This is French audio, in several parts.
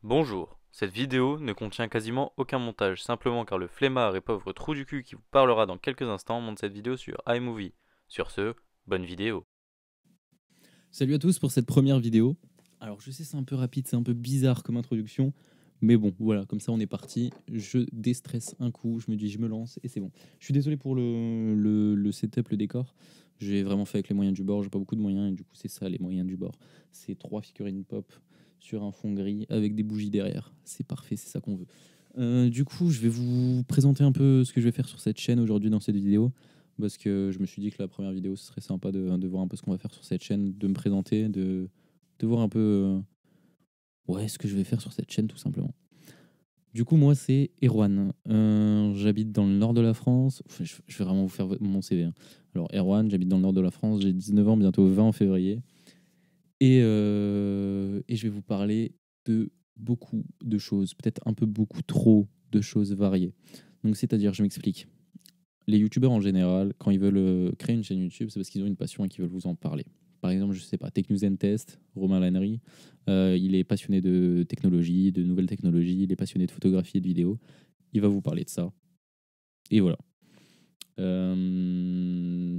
Bonjour, cette vidéo ne contient quasiment aucun montage, simplement car le flemmard et pauvre trou du cul qui vous parlera dans quelques instants monte cette vidéo sur iMovie. Sur ce, bonne vidéo. Salut à tous pour cette première vidéo. Alors je sais c'est un peu rapide, c'est un peu bizarre comme introduction, mais bon voilà, comme ça on est parti. Je déstresse un coup, je me dis je me lance et c'est bon. Je suis désolé pour le setup, le décor. J'ai vraiment fait avec les moyens du bord, j'ai pas beaucoup de moyens et du coup c'est ça les moyens du bord. C'est 3 figurines pop sur un fond gris avec des bougies derrière. C'est parfait, c'est ça qu'on veut. Du coup je vais vous présenter un peu ce que je vais faire sur cette chaîne aujourd'hui dans cette vidéo parce que je me suis dit que la première vidéo, ce serait sympa de voir un peu ce qu'on va faire sur cette chaîne, de me présenter, de voir un peu ouais, ce que je vais faire sur cette chaîne, tout simplement. Du coup, moi, c'est Erwan. J'habite dans le nord de la France. Enfin, je vais vraiment vous faire mon CV, hein. Alors, Erwan, j'habite dans le nord de la France. J'ai 19 ans, bientôt 20 en février. Et je vais vous parler de beaucoup de choses, peut-être un peu beaucoup trop de choses variées. Donc, c'est-à-dire, je m'explique. Les youtubeurs en général, quand ils veulent créer une chaîne YouTube, c'est parce qu'ils ont une passion et qu'ils veulent vous en parler. Par exemple, je sais pas, Tech News and Test, Romain Lannery, il est passionné de technologie, de nouvelles technologies, il est passionné de photographie et de vidéo. Il va vous parler de ça. Et voilà.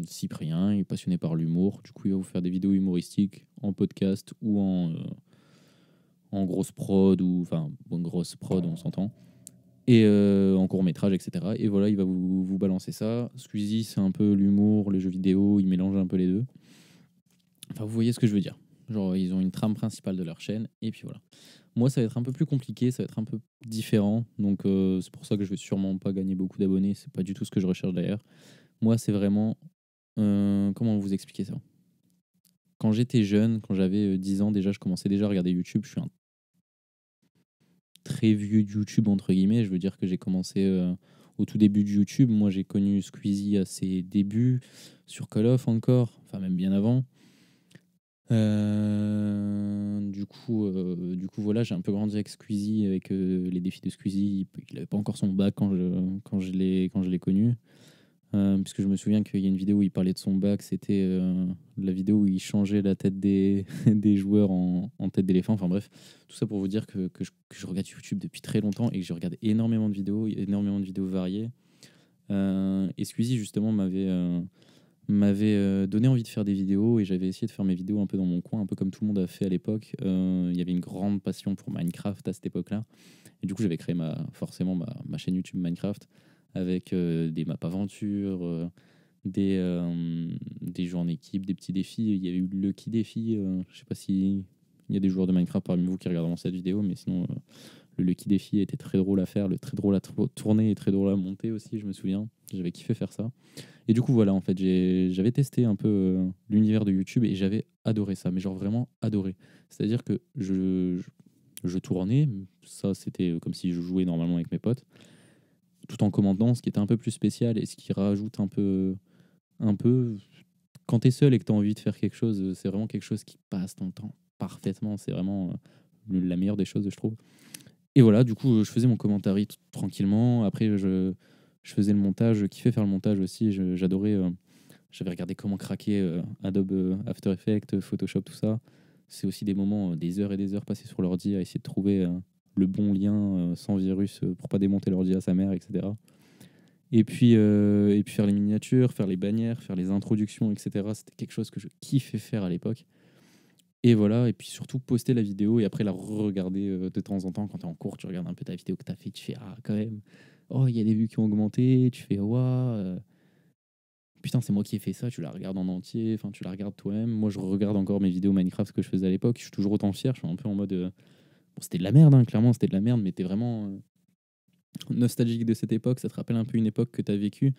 Cyprien, il est passionné par l'humour. Du coup, il va vous faire des vidéos humoristiques en podcast ou en grosse prod, ou enfin, bonne grosse prod, on s'entend. Et en court métrage, etc. Et voilà, il va vous balancer ça. Squeezie, c'est un peu l'humour, les jeux vidéo, il mélange un peu les deux. Enfin, vous voyez ce que je veux dire. Genre, ils ont une trame principale de leur chaîne, et puis voilà. Moi, ça va être un peu plus compliqué, ça va être un peu différent, donc c'est pour ça que je vais sûrement pas gagner beaucoup d'abonnés, c'est pas du tout ce que je recherche d'ailleurs. Moi, c'est vraiment... comment vous expliquer ça? Quand j'étais jeune, quand j'avais 10 ans, déjà, je commençais déjà à regarder YouTube. Je suis un très vieux YouTube, entre guillemets. Je veux dire que j'ai commencé au tout début de YouTube. Moi, j'ai connu Squeezie à ses débuts, sur Call of encore, enfin même bien avant. Du coup, voilà, j'ai un peu grandi avec Squeezie, avec les défis de Squeezie. Il n'avait pas encore son bac quand je l'ai connu. Puisque je me souviens qu'il y a une vidéo où il parlait de son bac, c'était la vidéo où il changeait la tête des, des joueurs en tête d'éléphant. Enfin bref, tout ça pour vous dire que je regarde YouTube depuis très longtemps et que je regarde énormément de vidéos variées. Et Squeezie, justement, m'avait donné envie de faire des vidéos et j'avais essayé de faire mes vidéos un peu dans mon coin, un peu comme tout le monde a fait à l'époque. Il y avait une grande passion pour Minecraft à cette époque-là. Et du coup, j'avais créé forcément ma chaîne YouTube Minecraft avec des maps aventures, des jeux en équipe, des petits défis. Il y a eu le Lucky Défi. Je sais pas si il y a des joueurs de Minecraft parmi vous qui regarderont cette vidéo, mais sinon, le Lucky Défi était très drôle à faire, le très drôle à tourner et très drôle à monter aussi, je me souviens. J'avais kiffé faire ça. Et du coup, voilà, en fait, j'avais testé un peu l'univers de YouTube et j'avais adoré ça, mais genre vraiment adoré. C'est-à-dire que je tournais, ça c'était comme si je jouais normalement avec mes potes, tout en commentant, ce qui était un peu plus spécial et ce qui rajoute un peu, quand t'es seul et que t'as envie de faire quelque chose, c'est vraiment quelque chose qui passe ton temps parfaitement. C'est vraiment la meilleure des choses, je trouve. Et voilà, du coup, je faisais mon commentaire tranquillement. Après, je faisais le montage, je kiffais faire le montage aussi. J'adorais. J'avais regardé comment craquer Adobe After Effects, Photoshop, tout ça. C'est aussi des moments, des heures et des heures passées sur l'ordi à essayer de trouver le bon lien sans virus pour pas démonter l'ordi à sa mère, etc. Et puis faire les miniatures, faire les bannières, faire les introductions, etc. C'était quelque chose que je kiffais faire à l'époque. Et voilà, et puis surtout poster la vidéo et après la re-regarder de temps en temps quand tu es en cours, tu regardes un peu ta vidéo que tu as fait, tu fais ah quand même, oh il y a des vues qui ont augmenté, tu fais waouh, putain c'est moi qui ai fait ça, tu la regardes en entier, enfin tu la regardes toi-même. Moi je regarde encore mes vidéos Minecraft que je faisais à l'époque, je suis toujours autant fier, je suis un peu en mode bon c'était de la merde hein, clairement c'était de la merde, mais t'es vraiment nostalgique de cette époque, ça te rappelle un peu une époque que tu as vécue.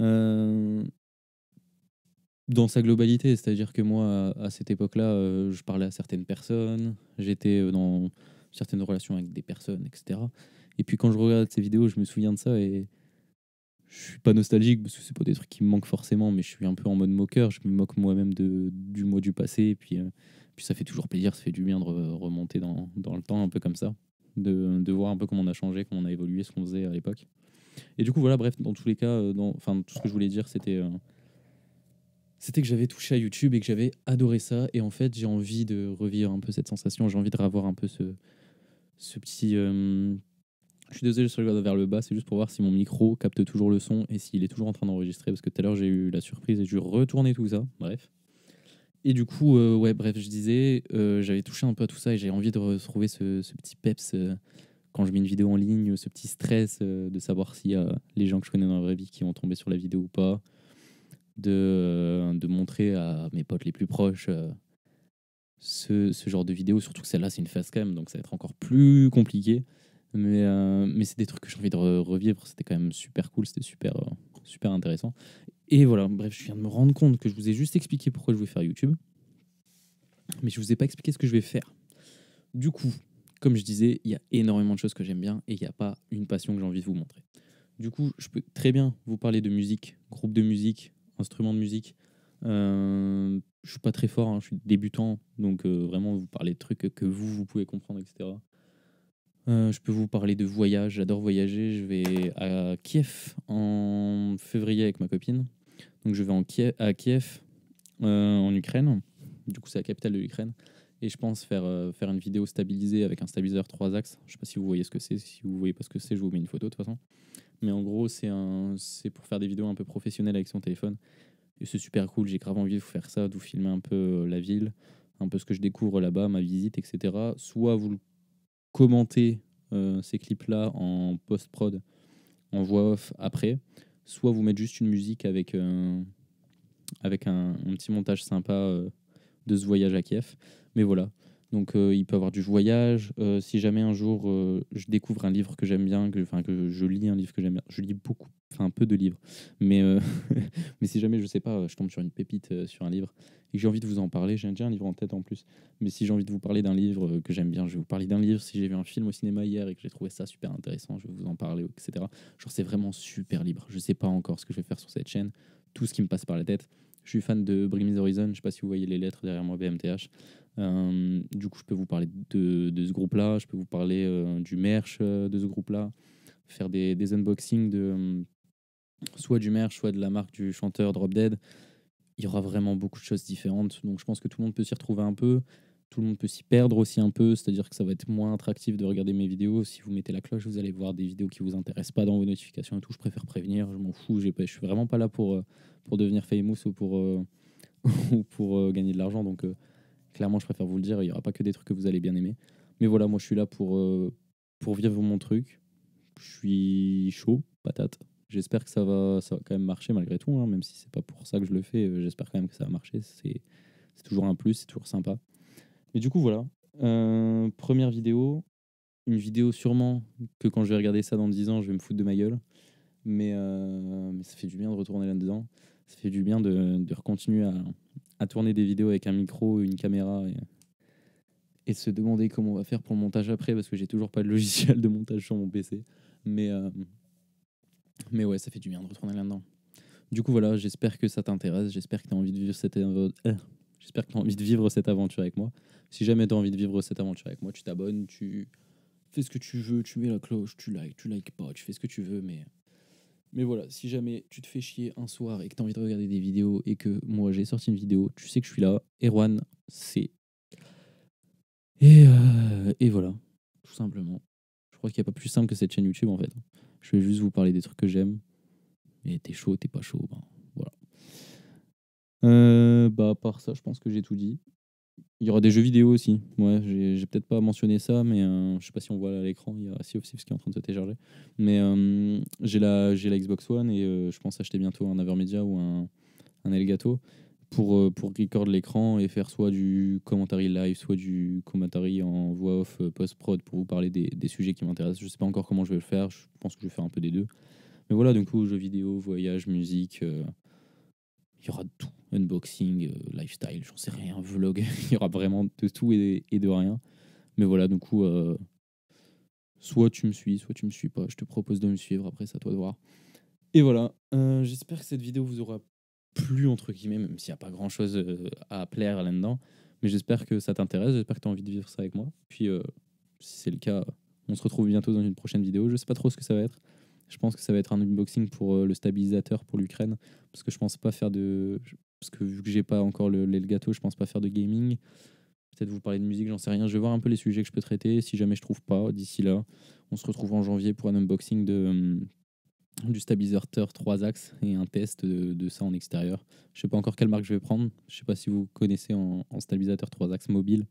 Euh, Dans sa globalité, c'est-à-dire que moi, à cette époque-là, je parlais à certaines personnes, j'étais dans certaines relations avec des personnes, etc. Et puis quand je regarde ces vidéos, je me souviens de ça et je suis pas nostalgique parce que c'est pas des trucs qui me manquent forcément, mais je suis un peu en mode moqueur, je me moque moi-même du moi du passé. Et puis ça fait toujours plaisir, ça fait du bien de remonter dans le temps un peu comme ça, de voir un peu comment on a changé, comment on a évolué, ce qu'on faisait à l'époque. Et du coup, voilà, bref, dans tous les cas, enfin, tout ce que je voulais dire, c'était c'était que j'avais touché à YouTube et que j'avais adoré ça. Et en fait, j'ai envie de revivre un peu cette sensation. J'ai envie de revoir un peu ce petit. Je suis désolé, je regarde vers le bas. C'est juste pour voir si mon micro capte toujours le son et s'il est toujours en train d'enregistrer. Parce que tout à l'heure, j'ai eu la surprise et j'ai dû retourner tout ça. Bref. Et du coup, ouais, bref, je disais, j'avais touché un peu à tout ça et j'ai envie de retrouver ce petit peps quand je mets une vidéo en ligne, ce petit stress de savoir s'il y a les gens que je connais dans la vraie vie qui vont tomber sur la vidéo ou pas, de montrer à mes potes les plus proches ce genre de vidéo, surtout que celle-là, c'est une facecam, donc ça va être encore plus compliqué. Mais c'est des trucs que j'ai envie de revivre, c'était quand même super cool, c'était super intéressant. Et voilà, bref, je viens de me rendre compte que je vous ai juste expliqué pourquoi je voulais faire YouTube, mais je vous ai pas expliqué ce que je vais faire. Du coup, comme je disais, il y a énormément de choses que j'aime bien et il n'y a pas une passion que j'ai envie de vous montrer. Du coup, je peux très bien vous parler de musique, groupe de musique, instrument de musique. Je suis pas très fort, hein, je suis débutant, donc vraiment vous parler de trucs que vous pouvez comprendre, etc. Je peux vous parler de voyage, j'adore voyager. Je vais à Kiev en février avec ma copine. Donc je vais à Kiev, en Ukraine. Du coup, c'est la capitale de l'Ukraine. Et je pense faire une vidéo stabilisée avec un stabilisateur 3 axes. Je sais pas si vous voyez ce que c'est. Si vous voyez pas ce que c'est, je vous mets une photo de toute façon. Mais en gros, c'est pour faire des vidéos un peu professionnelles avec son téléphone. Et c'est super cool. J'ai grave envie de vous faire ça, de vous filmer un peu la ville, un peu ce que je découvre là-bas, ma visite, etc. Soit vous le commentez ces clips-là en post-prod, en voix off après, soit vous mettez juste une musique avec un petit montage sympa de ce voyage à Kiev. Mais voilà. Donc il peut y avoir du voyage. Si jamais un jour je découvre un livre que j'aime bien, que je lis un livre que j'aime bien, je lis beaucoup, enfin peu de livres. Mais, mais si jamais je sais pas, je tombe sur une pépite sur un livre et que j'ai envie de vous en parler, j'ai déjà un livre en tête en plus. Mais si j'ai envie de vous parler d'un livre que j'aime bien, je vais vous parler d'un livre. Si j'ai vu un film au cinéma hier et que j'ai trouvé ça super intéressant, je vais vous en parler, etc. Genre c'est vraiment super libre. Je sais pas encore ce que je vais faire sur cette chaîne. Tout ce qui me passe par la tête. Je suis fan de Bring Me the Horizon, je sais pas si vous voyez les lettres derrière moi, BMTH. Du coup, je peux vous parler de ce groupe-là, je peux vous parler du merch de ce groupe-là, faire des unboxings soit du merch, soit de la marque du chanteur Drop Dead. Il y aura vraiment beaucoup de choses différentes, donc je pense que tout le monde peut s'y retrouver un peu. Tout le monde peut s'y perdre aussi un peu, c'est-à-dire que ça va être moins attractif de regarder mes vidéos. Si vous mettez la cloche, vous allez voir des vidéos qui vous intéressent pas dans vos notifications et tout. Je préfère prévenir, je m'en fous. Je suis vraiment pas là pour devenir famous ou ou pour gagner de l'argent. Donc clairement, je préfère vous le dire, il n'y aura pas que des trucs que vous allez bien aimer. Mais voilà, moi je suis là pour vivre mon truc. Je suis chaud, patate. J'espère que ça va quand même marcher malgré tout, hein, même si c'est pas pour ça que je le fais. J'espère quand même que ça va marcher. C'est toujours un plus, c'est toujours sympa. Mais du coup, voilà. Première vidéo. Une vidéo sûrement que quand je vais regarder ça dans 10 ans, je vais me foutre de ma gueule. Mais ça fait du bien de retourner là-dedans. Ça fait du bien de continuer à tourner des vidéos avec un micro, une caméra et se demander comment on va faire pour le montage après parce que j'ai toujours pas de logiciel de montage sur mon PC. Mais, euh, mais ouais, ça fait du bien de retourner là-dedans. Du coup, voilà, j'espère que ça t'intéresse. J'espère que tu as envie de vivre j'espère que tu envie de vivre cette aventure avec moi. Si jamais tu as envie de vivre cette aventure avec moi, tu t'abonnes, tu fais ce que tu veux, tu mets la cloche, tu likes pas, tu fais ce que tu veux, mais voilà, si jamais tu te fais chier un soir et que tu as envie de regarder des vidéos et que moi j'ai sorti une vidéo, tu sais que je suis là. Erwan, c'est. Et voilà, tout simplement. Je crois qu'il n'y a pas plus simple que cette chaîne YouTube en fait. Je vais juste vous parler des trucs que j'aime. Et t'es chaud, t'es pas chaud, ben voilà. Bah, à part ça, je pense que j'ai tout dit. Il y aura des jeux vidéo aussi. Ouais, j'ai peut-être pas mentionné ça, mais je sais pas si on voit à l'écran. Il y a Sea of Thieves qui est en train de se télécharger. Mais j'ai la Xbox One et je pense acheter bientôt un Avermedia ou un Elgato pour record l'écran et faire soit du commentary live, soit du commentary en voix off post-prod pour vous parler des sujets qui m'intéressent. Je sais pas encore comment je vais le faire. Je pense que je vais faire un peu des deux. Mais voilà, du coup, jeux vidéo, voyage, musique. Il y aura de tout. Unboxing, lifestyle, j'en sais rien, vlog. Il y aura vraiment de tout et de rien. Mais voilà, du coup, soit tu me suis, soit tu me suis pas. Je te propose de me suivre. Après, c'est à toi de voir. Et voilà. J'espère que cette vidéo vous aura plu, entre guillemets, même s'il n'y a pas grand chose à plaire là-dedans. Mais j'espère que ça t'intéresse. J'espère que tu as envie de vivre ça avec moi. Puis, si c'est le cas, on se retrouve bientôt dans une prochaine vidéo. Je sais pas trop ce que ça va être. Je pense que ça va être un unboxing pour le stabilisateur pour l'Ukraine. Parce que je pense pas faire de. parce que vu que j'ai pas encore l'Elgato, je pense pas faire de gaming. Peut-être vous parler de musique, j'en sais rien. Je vais voir un peu les sujets que je peux traiter. Si jamais je trouve pas, d'ici là, on se retrouve en janvier pour un unboxing du stabilisateur 3 axes et un test de ça en extérieur. Je sais pas encore quelle marque je vais prendre. Je sais pas si vous connaissez en stabilisateur 3 axes mobile,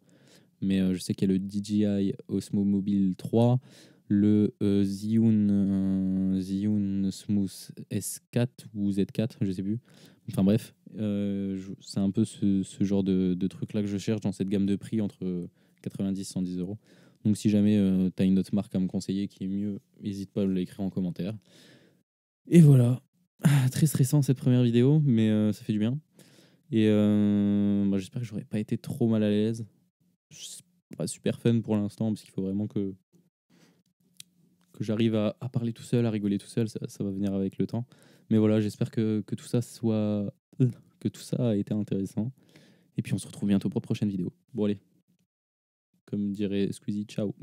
mais je sais qu'il y a le DJI Osmo Mobile 3, le Zhiyun Smooth S4 ou Z4, je sais plus. Enfin bref, c'est un peu ce genre de truc-là que je cherche dans cette gamme de prix entre 90 et 110 euros. Donc si jamais tu as une autre marque à me conseiller qui est mieux, n'hésite pas à l'écrire en commentaire. Et voilà. Très stressant cette première vidéo, mais ça fait du bien. Et j'espère que j'aurais pas été trop mal à l'aise. C'est pas super fun pour l'instant, parce qu'il faut vraiment que j'arrive à parler tout seul, à rigoler tout seul. Ça va venir avec le temps. Mais voilà, j'espère que tout ça que tout ça a été intéressant. Et puis on se retrouve bientôt pour la prochaine vidéo. Bon allez, comme dirait Squeezie, ciao.